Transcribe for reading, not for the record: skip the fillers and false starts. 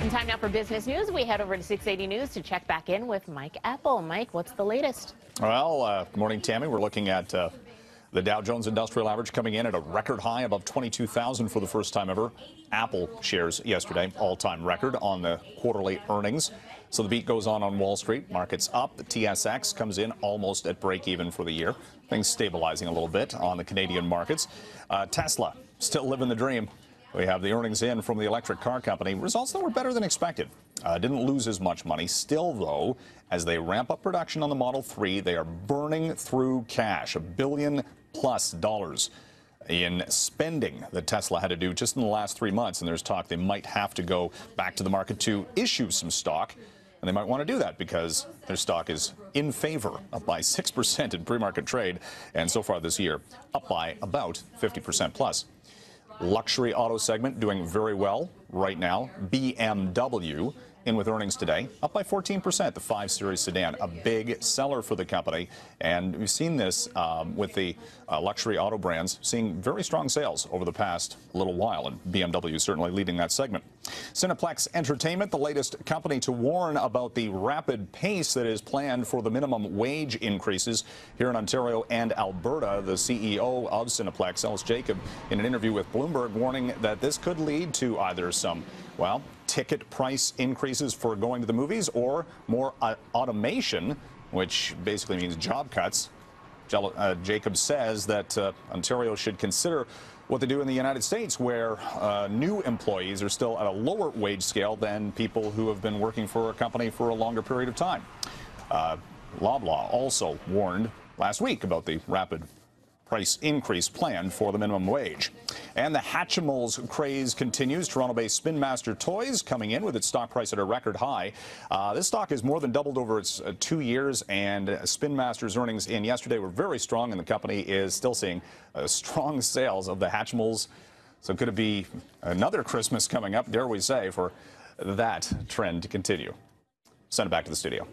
And time now for business news. We head over to 680 News to check back in with Mike Eppel. Mike, what's the latest? Well, good morning, Tammy. We're looking at the Dow Jones Industrial Average coming in at a record high above 22,000 for the first time ever. Apple shares yesterday, all-time record on the quarterly earnings. So the beat goes on Wall Street. Markets up. The TSX comes in almost at break-even for the year. Things stabilizing a little bit on the Canadian markets. Tesla still living the dream. We have the earnings in from the electric car company. Results that were better than expected. Didn't lose as much money. Still, though, as they ramp up production on the Model 3, they are burning through cash, $1 billion+ in spending that Tesla had to do just in the last 3 months. And there's talk they might have to go back to the market to issue some stock. And they might want to do that because their stock is in favor, up by 6% in pre-market trade. And so far this year, up by about 50% plus. Luxury auto segment doing very well right now. BMW in with earnings today, up by 14%. The 5 Series sedan, a big seller for the company. And we've seen this with the luxury auto brands, seeing very strong sales over the past little while. And BMW is certainly leading that segment. Cineplex Entertainment, the latest company to warn about the rapid pace that is planned for the minimum wage increases here in Ontario and Alberta. The CEO of Cineplex, Ellis Jacob, in an interview with Bloomberg, warning that this could lead to either some, well, ticket price increases for going to the movies or more automation, which basically means job cuts. Jacob says that Ontario should consider what they do in the United States, where new employees are still at a lower wage scale than people who have been working for a company for a longer period of time. Loblaw also warned last week about the rapid price increase planned for the minimum wage. And the Hatchimals craze continues. Toronto-based Spin Master Toys coming in with its stock price at a record high. This stock has more than doubled over its 2 years, and Spin Master's earnings in yesterday were very strong, and the company is still seeing strong sales of the Hatchimals. So could it be another Christmas coming up, dare we say, for that trend to continue? Send it back to the studio.